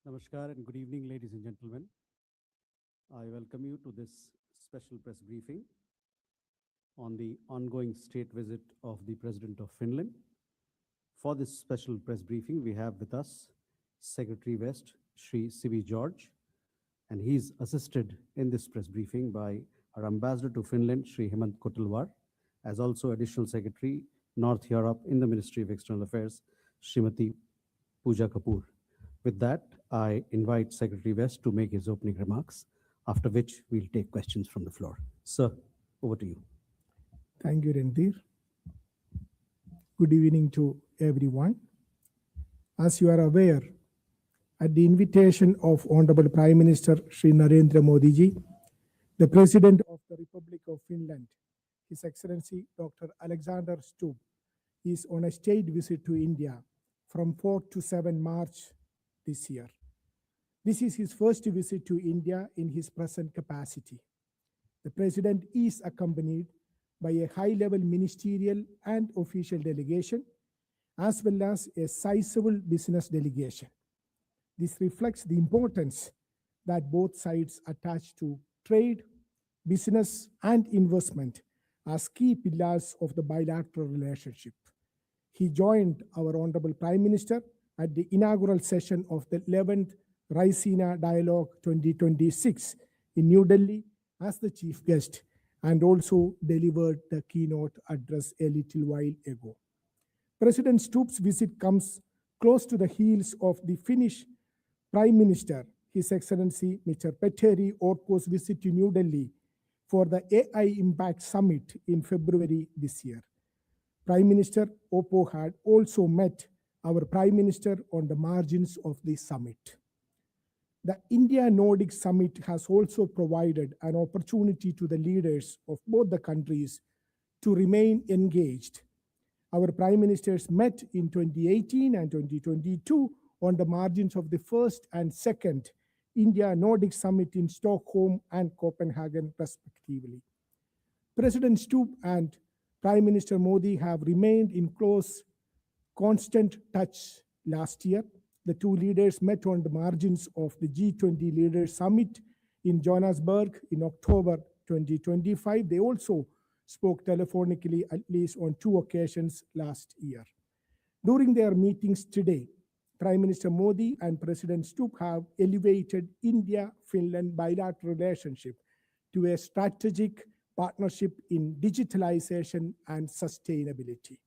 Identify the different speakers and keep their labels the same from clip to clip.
Speaker 1: Namaskar and good evening, ladies and gentlemen. I welcome you to this special press briefing on the ongoing state visit of the President of Finland. For this special press briefing, we have with us Secretary West, Sri Sivi George, and he's assisted in this press briefing by our Ambassador to Finland, Sri Hemant Kotalwar, as also Additional Secretary, North Europe in the Ministry of External Affairs, Srimati Pooja Kapoor. With that, I invite Secretary West to make his opening remarks, after which we'll take questions from the floor. Sir, over to you.
Speaker 2: Thank you, Randhir. Good evening to everyone. As you are aware, at the invitation of Honorable Prime Minister Sri Narendra Modi ji, the President of the Republic of Finland, His Excellency Dr. Alexander Stubb, is on a state visit to India from 4 to 7 March this year. This is his first visit to India in his present capacity. The President is accompanied by a high-level ministerial and official delegation, as well as a sizable business delegation. This reflects the importance that both sides attach to trade, business, and investment as key pillars of the bilateral relationship. He joined our Honorable Prime Minister at the inaugural session of the 11th Raisina Dialogue 2026 in New Delhi as the chief guest, and also delivered the keynote address a little while ago. President Stubb's visit comes close to the heels of the Finnish Prime Minister, His Excellency Mr. Petteri Orpo's visit to New Delhi for the AI Impact Summit in February this year. Prime Minister Orpo had also met our Prime Minister on the margins of the summit. The India-Nordic Summit has also provided an opportunity to the leaders of both the countries to remain engaged. Our Prime Ministers met in 2018 and 2022 on the margins of the first and second India-Nordic Summit in Stockholm and Copenhagen, respectively. President Stubb and Prime Minister Modi have remained in close, constant touch last year. The two leaders met on the margins of the G20 Leaders Summit in Johannesburg in October 2025. They also spoke telephonically at least on 2 occasions last year. During their meetings today, Prime Minister Modi and President Stubb have elevated India-Finland bilateral relationship to a strategic partnership in digitalization and sustainability.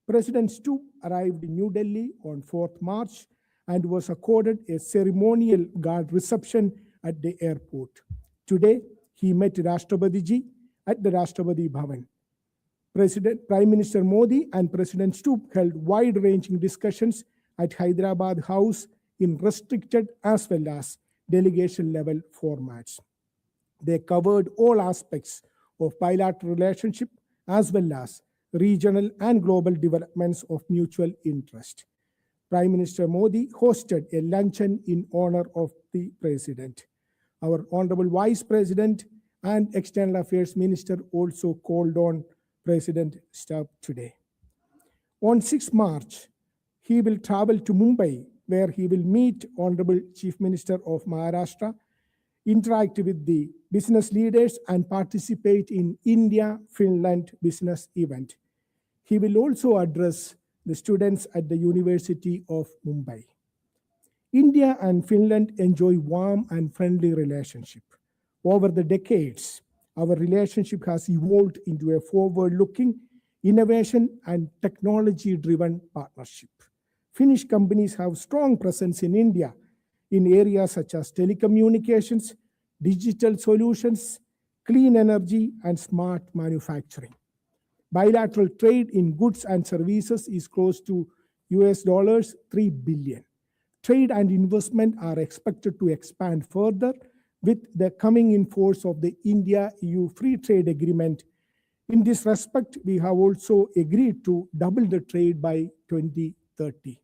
Speaker 2: President Stubb arrived in New Delhi on 4th March and was accorded a ceremonial guard reception at the airport. Today, he met Rashtrapati ji at the Rashtrapati Bhavan. Prime Minister Modi and President Stubb held wide-ranging discussions at Hyderabad House in restricted as well as delegation-level formats. They covered all aspects of bilateral relationship as well as regional and global developments of mutual interest. Prime Minister Modi hosted a luncheon in honor of the President. Our Honorable Vice President and External Affairs Minister also called on President Stubb today. On 6 March, he will travel to Mumbai, where he will meet Honorable Chief Minister of Maharashtra, interact with the business leaders, and participate in India-Finland business event. He will also address the students at the University of Mumbai. India and Finland enjoy warm and friendly relationship. Over the decades, our relationship has evolved into a forward-looking, innovation and technology-driven partnership. Finnish companies have strong presence in India in areas such as telecommunications, digital solutions, clean energy, and smart manufacturing. Bilateral trade in goods and services is close to $3 billion. Trade and investment are expected to expand further with the coming in force of the India-EU Free Trade Agreement. In this respect, we have also agreed to double the trade by 2030.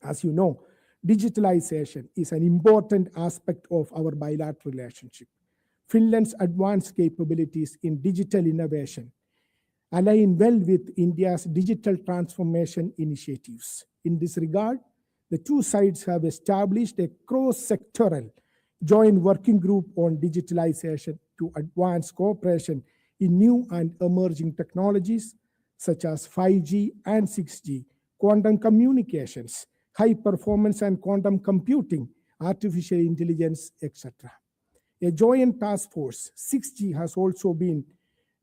Speaker 2: As you know, digitalization is an important aspect of our bilateral relationship. Finland's advanced capabilities in digital innovation align well with India's digital transformation initiatives. In this regard, The two sides have established a cross-sectoral joint working group on digitalization to advance cooperation in new and emerging technologies such as 5G and 6G, quantum communications, high performance and quantum computing, artificial intelligence, etc. A joint task force, 6G, has also been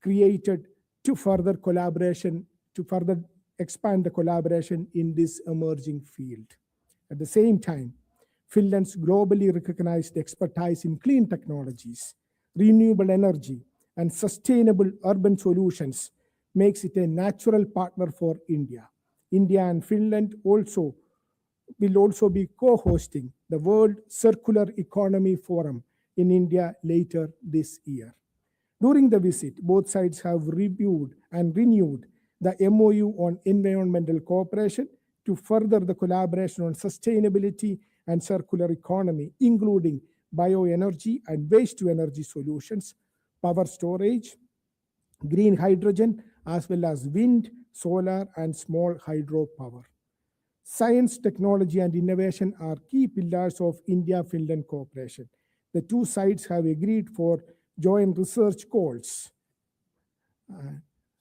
Speaker 2: created to further expand the collaboration in this emerging field. At the same time, Finland's globally recognized expertise in clean technologies, renewable energy, and sustainable urban solutions makes it a natural partner for India. India and Finland will also be co-hosting the World Circular Economy Forum in India later this year. During the visit, both sides have reviewed and renewed the MOU on environmental cooperation to further the collaboration on sustainability and circular economy, including bioenergy and waste-to-energy solutions, power storage, green hydrogen, as well as wind, solar, and small hydropower. Science, technology, and innovation are key pillars of India-Finland cooperation. The two sides have agreed for joint research goals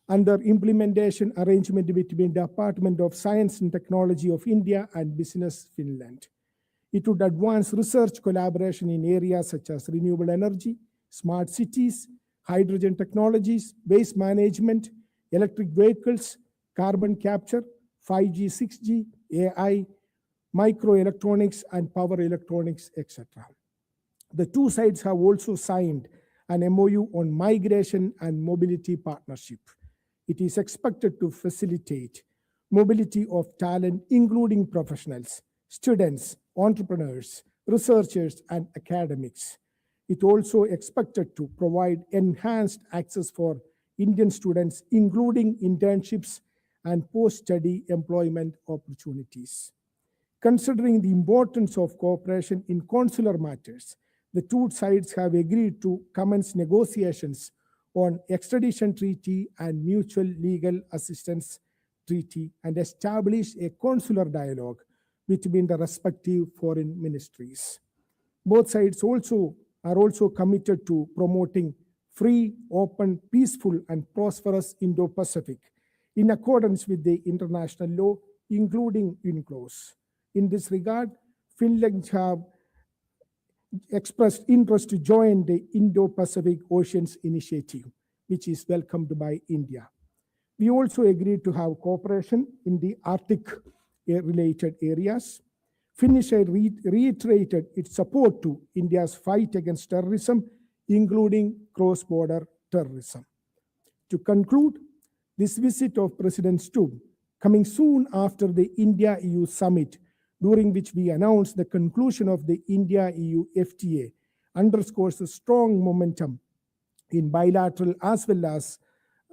Speaker 2: under implementation arrangement between Department of Science and Technology of India and Business Finland. It would advance research collaboration in areas such as renewable energy, smart cities, hydrogen technologies, waste management, electric vehicles, carbon capture, 5G, 6G, AI, microelectronics, and power electronics, etc. The two sides have also signed an MOU on migration and mobility partnership. It is expected to facilitate mobility of talent, including professionals, students, entrepreneurs, researchers, and academics. It also expected to provide enhanced access for Indian students, including internships and post-study employment opportunities. Considering the importance of cooperation in consular matters, the two sides have agreed to commence negotiations on extradition treaty and mutual legal assistance treaty and establish a consular dialogue between the respective foreign ministries. Both sides are also committed to promoting free, open, peaceful, and prosperous Indo-Pacific in accordance with the international law, including UNCLOS. In this regard, Finland have expressed interest to join the Indo-Pacific Oceans Initiative, which is welcomed by India. We also agreed to have cooperation in the Arctic-related areas. Finnish reiterated its support to India's fight against terrorism, including cross-border terrorism. To conclude, this visit of President Stubb, coming soon after the India-EU summit, during which we announced the conclusion of the India-EU FTA, underscores the strong momentum in bilateral as well as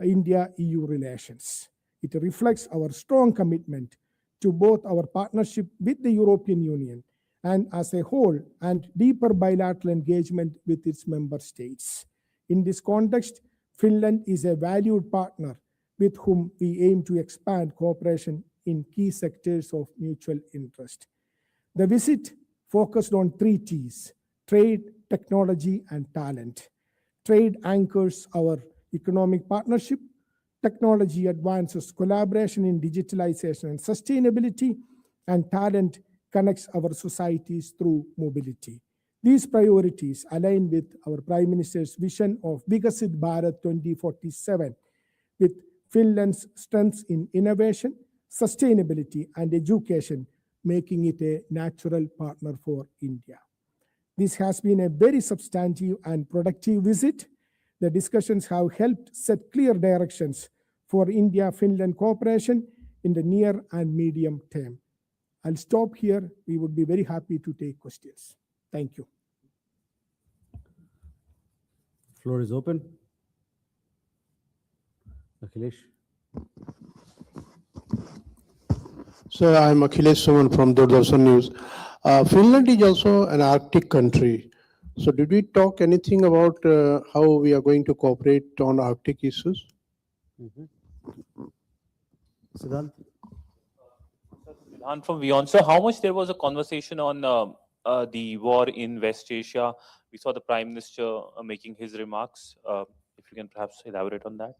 Speaker 2: India-EU relations. It reflects our strong commitment to both our partnership with the European Union and as a whole, and deeper bilateral engagement with its member states. In this context, Finland is a valued partner with whom we aim to expand cooperation in key sectors of mutual interest. The visit focused on 3 T's: trade, technology, and talent. Trade anchors our economic partnership. Technology advances collaboration in digitalization and sustainability, and talent connects our societies through mobility. These priorities align with our Prime Minister's vision of Vikasit Bharat 2047, with Finland's strengths in innovation, sustainability, and education, making it a natural partner for India. This has been a very substantive and productive visit. The discussions have helped set clear directions for India-Finland cooperation in the near and medium term. I'll stop here. We would be very happy to take questions. Thank you.
Speaker 1: Floor is open. Akhilesh.
Speaker 3: Sir, I'm Akhilesh Suman from Doordarshan News. Finland is also an Arctic country. So did we talk anything about how we are going to cooperate on Arctic issues?
Speaker 1: Siddhant.
Speaker 4: And from beyond, so how much there was a conversation on the war in West Asia? We saw the Prime Minister making his remarks. If you can perhaps elaborate on that.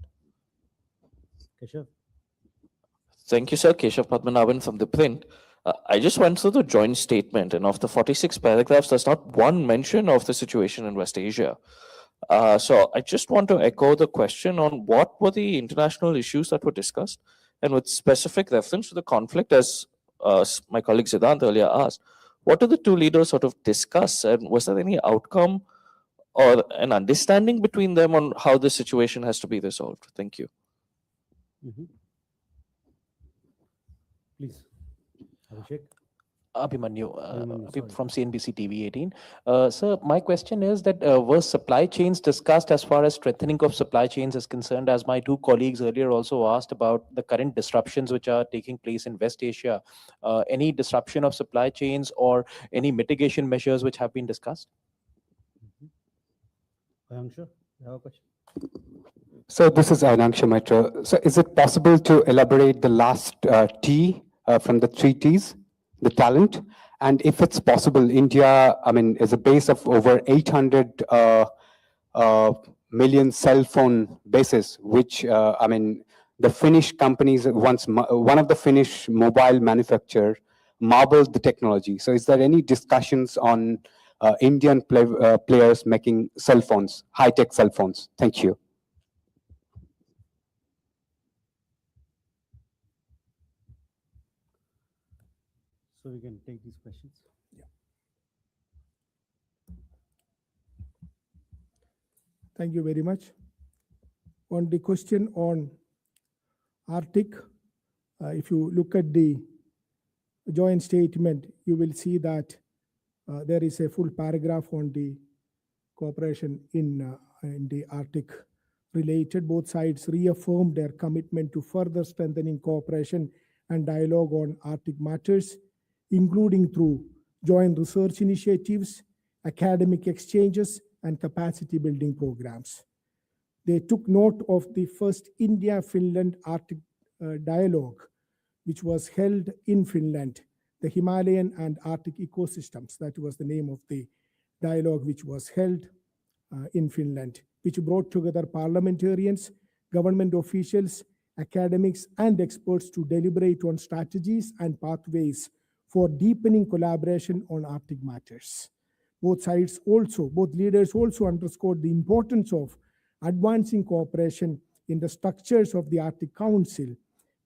Speaker 1: Keshav?
Speaker 5: Thank you, sir. Keshav Padmanabhan from the print. I just went through the joint statement, and of the 46 paragraphs, there's not one mention of the situation in West Asia. So I just want to echo the question on what were the international issues that were discussed, and with specific reference to the conflict, as my colleague Siddhant earlier asked, what did the two leaders sort of discuss, and was there any outcome or an understanding between them on how the situation has to be resolved? Thank you.
Speaker 1: Please, Abhishek.
Speaker 6: Abhimanyu,
Speaker 1: Abhimanyu,
Speaker 6: from CNBC TV 18. Sir, my question is that were supply chains discussed as far as strengthening of supply chains is concerned, as my two colleagues earlier also asked about the current disruptions which are taking place in West Asia. Any disruption of supply chains or any mitigation measures which have been discussed?
Speaker 1: Ayanksha, you have a question?
Speaker 7: So this is Ayanksha Mitra. So is it possible to elaborate the last T from the three Ts, the talent? And if it's possible, India, I mean, is a base of over 800 million cell phone bases, which, I mean, the Finnish companies, one of the Finnish mobile manufacturer marbled the technology. So is there any discussions on Indian players making cell phones, high-tech cell phones? Thank you.
Speaker 1: So we can take these questions.
Speaker 2: Yeah. Thank you very much. On the question on Arctic, if you look at the joint statement, you will see that there is a full paragraph on the cooperation in the Arctic related. Both sides reaffirmed their commitment to further strengthening cooperation and dialogue on Arctic matters, including through joint research initiatives, academic exchanges, and capacity building programs. They took note of the first India-Finland Arctic dialogue, which was held in Finland, the Himalayan and Arctic ecosystems. That was the name of the dialogue which was held in Finland, which brought together parliamentarians, government officials, academics, and experts to deliberate on strategies and pathways for deepening collaboration on Arctic matters. Both leaders also underscored the importance of advancing cooperation in the structures of the Arctic Council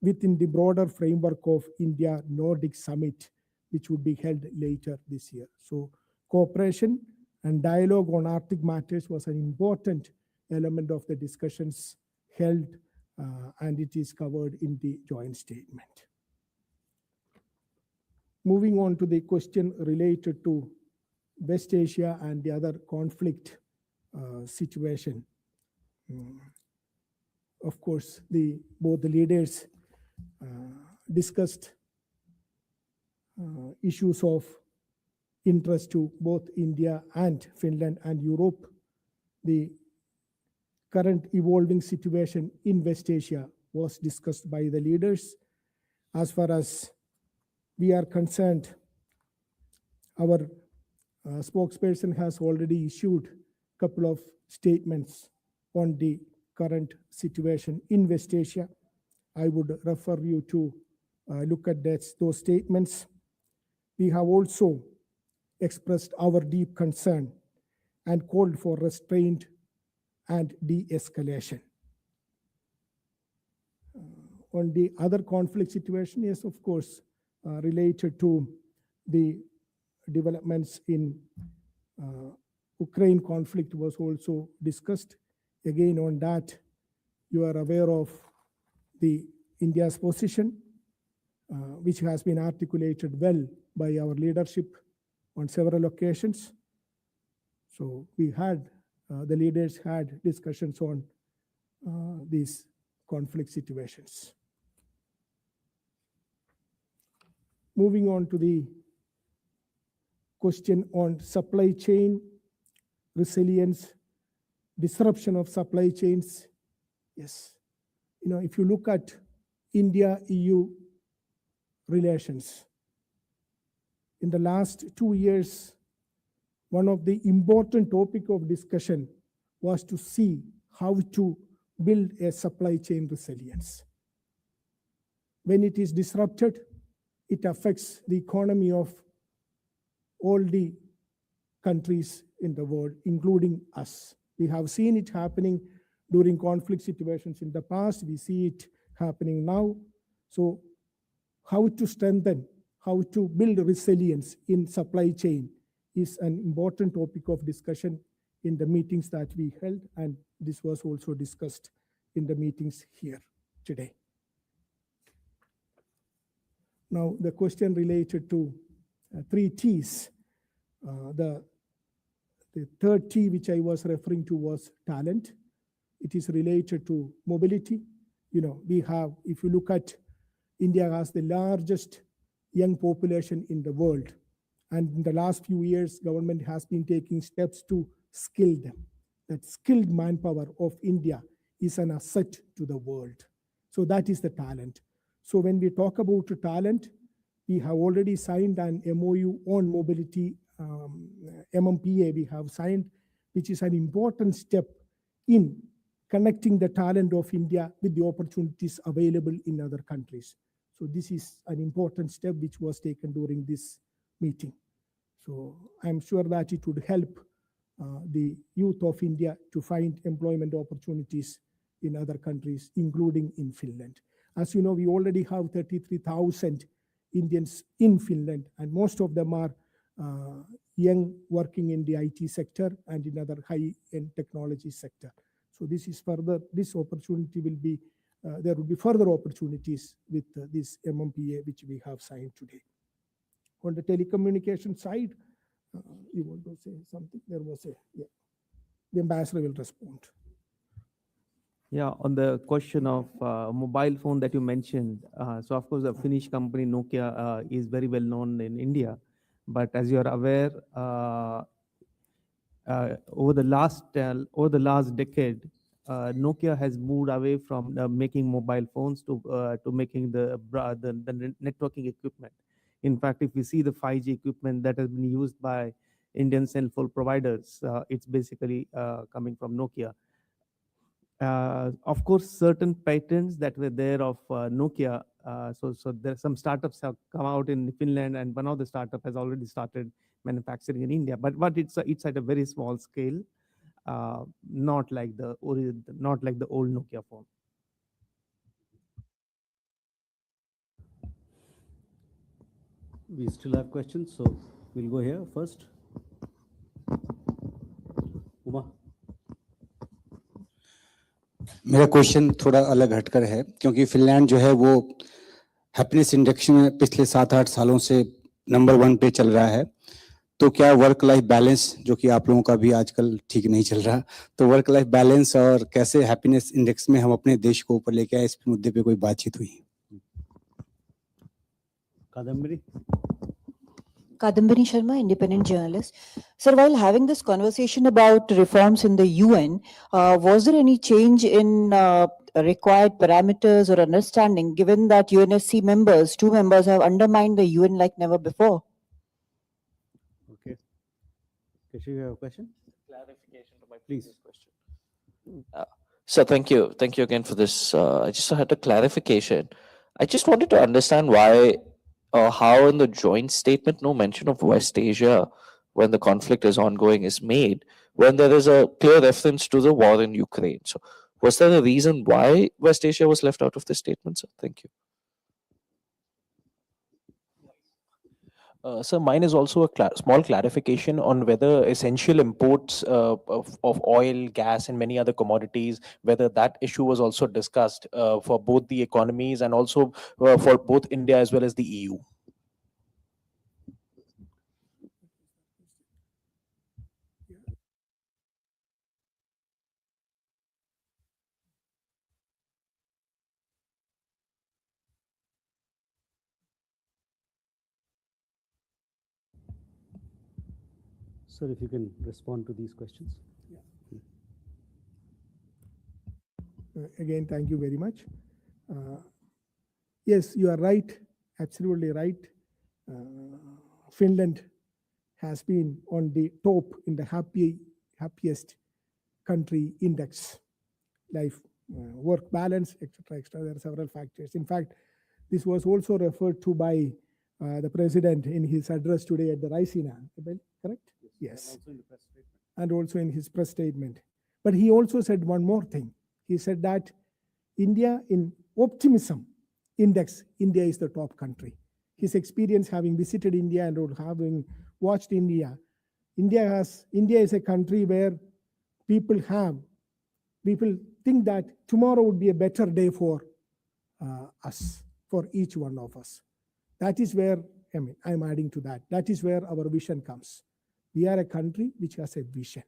Speaker 2: within the broader framework of India-Nordic Summit, which would be held later this year. So cooperation and dialogue on Arctic matters was an important element of the discussions held, and it is covered in the joint statement. Moving on to the question related to West Asia and the other conflict situation. Of course, both the leaders discussed issues of interest to both India and Finland and Europe. The current evolving situation in West Asia was discussed by the leaders. As far as we are concerned, our spokesperson has already issued a couple of statements on the current situation in West Asia. I would refer you to look at those statements. We have also expressed our deep concern and called for restraint and de-escalation. On the other conflict situation is, of course, related to the developments in Ukraine conflict was also discussed. Again, on that, you are aware of the India's position, which has been articulated well by our leadership on several occasions. So the leaders had discussions on these conflict situations. Moving on to the question on supply chain resilience, disruption of supply chains. Yes, if you look at India-EU relations. In the last 2 years, one of the important topic of discussion was to see how to build a supply chain resilience. When it is disrupted, it affects the economy of all the countries in the world, including us. We have seen it happening during conflict situations in the past. We see it happening now. So how to strengthen, how to build resilience in supply chain is an important topic of discussion in the meetings that we held, and this was also discussed in the meetings here today. Now, the question related to 3 T's. The third T which I was referring to was talent. It is related to mobility. You know, we have, if you look at India has the largest young population in the world. And in the last few years, government has been taking steps to skill them. That skilled manpower of India is an asset to the world. So that is the talent. So when we talk about talent, we have already signed an MOU on mobility, MMPA we have signed, which is an important step in connecting the talent of India with the opportunities available in other countries. So this is an important step which was taken during this meeting. So I'm sure that it would help the youth of India to find employment opportunities in other countries, including in Finland. As you know, we already have 33,000 Indians in Finland, and most of them are young, working in the IT sector and in other high-end technology sector. So this is further, this opportunity will be, there will be further opportunities with this MMPA which we have signed today. On the telecommunication side, you want to say something? There was a, yeah. The ambassador will respond.
Speaker 8: Yeah, on the question of mobile phone that you mentioned, so of course the Finnish company Nokia is very well known in India, but as you are aware, over the last decade, Nokia has moved away from making mobile phones to making the networking equipment. In fact, if we see the 5G equipment that has been used by Indian cell phone providers, it's basically coming from Nokia. Of course, certain patents that were there of Nokia, so there are some startups have come out in Finland, and one of the startup has already started manufacturing in India. But it's at a very small scale, not like the old Nokia phone.
Speaker 1: We still have questions, so we'll go here first. Uma.
Speaker 9: मेरा question थोड़ा अलग हटकर है, क्योंकि Finland जो है वो happiness index में पिछले 7-8 सालों से नंबर 1 पे चल रहा है. तो क्या वर्क लाइफ बैलेंस, जो कि आप लोगों का भी आजकल ठीक नहीं चल रहा, तो वर्क लाइफ बैलेंस और कैसे हैप्पीनेस इंडेक्स में हम अपने देश को ऊपर लेके आए, इस मुद्दे पे कोई बातचीत हुई?
Speaker 10: Kadambini Sharma, independent journalist. Sir, while having this conversation about reforms in the UN, was there any change in required parameters or understanding, given that UNSC members, 2 members, have undermined the UN like never before?
Speaker 1: Okay. Keshav, you have a question?
Speaker 5: Clarification to my
Speaker 1: Please.
Speaker 5: question. So thank you again for this. I just had a clarification. I just wanted to understand why, how in the joint statement no mention of West Asia when the conflict is ongoing is made, when there is a clear reference to the war in Ukraine. So was there a reason why West Asia was left out of the statement, sir? Thank you.
Speaker 6: Sir, mine is also a small clarification on whether essential imports of oil, gas, and many other commodities, whether that issue was also discussed for both the economies and also for both India as well as the EU.
Speaker 1: Sir, if you can respond to these questions.
Speaker 2: Again, thank you very much. Yes, you are right. absolutely right. Finland has been on the top in the happiest country index, life, work balance, etc., etc. There are several factors. In fact, this was also referred to by the president in his address today at the Raisina, correct? Yes. And also in his press statement. But he also said one more thing. He said that India in optimism index, India is the top country. His experience having visited India and having watched India, India is a country where people think that tomorrow would be a better day for us, for each one of us. That is where, I'm adding to that. That is where our vision comes. We are a country which has a vision.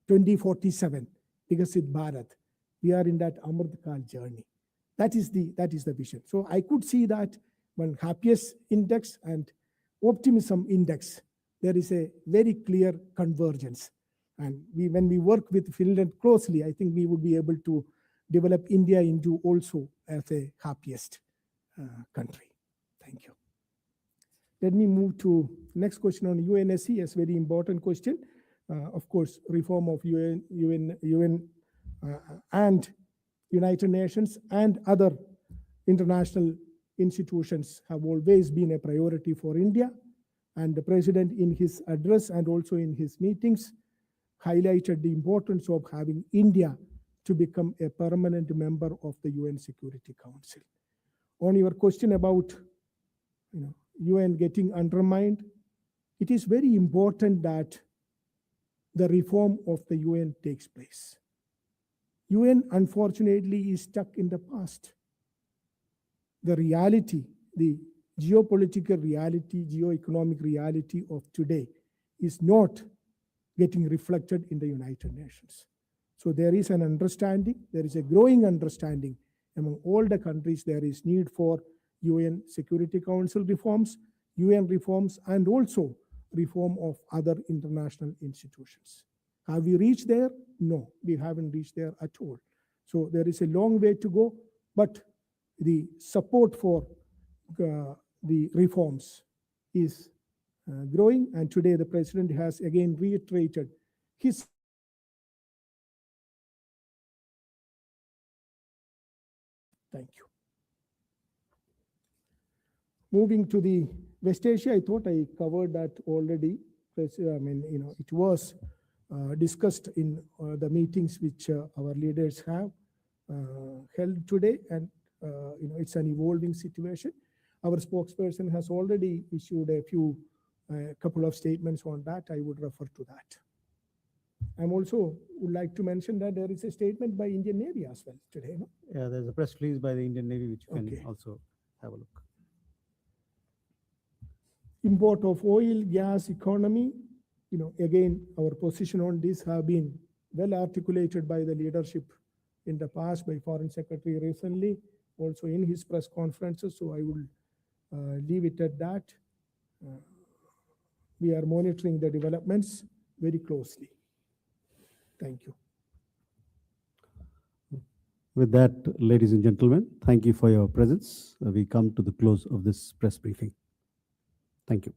Speaker 2: 2047, Vikasit Bharat. We are in that Amrit Kal journey. That is the vision. So I could see that when happiest index and optimism index, there is a very clear convergence. And when we work with Finland closely, I think we would be able to develop India into also as a happiest country. Thank you. Let me move to next question on UNSC, yes, very important question. Of course, reform of UN and United Nations and other international institutions have always been a priority for India. And the president in his address and also in his meetings highlighted the importance of having India to become a permanent member of the UN Security Council. On your question about UN getting undermined, it is very important that the reform of the UN takes place. UN, unfortunately, is stuck in the past. The reality, the geopolitical reality, geoeconomic reality of today is not getting reflected in the United Nations. So there is an understanding, there is a growing understanding among all the countries. There is need for UN Security Council reforms, UN reforms, and also reform of other international institutions. Have we reached there? No, we haven't reached there at all. So there is a long way to go, but the support for the reforms is growing. And today the president has again reiterated his Thank you. Moving to the West Asia, I thought I covered that already. It was discussed in the meetings which our leaders have held today, and it's an evolving situation. Our spokesperson has already issued a couple of statements on that. I would refer to that. I'm also would like to mention that there is a statement by Indian Navy as well today. No?
Speaker 1: Yeah, there's a press release by the Indian Navy, which you can also have a look.
Speaker 2: Import of oil, gas, economy, again, our position on this have been well articulated by the leadership in the past, by Foreign Secretary recently, also in his press conferences. So I will leave it at that. We are monitoring the developments very closely. Thank you.
Speaker 1: With that, ladies and gentlemen, thank you for your presence. We come to the close of this press briefing. Thank you.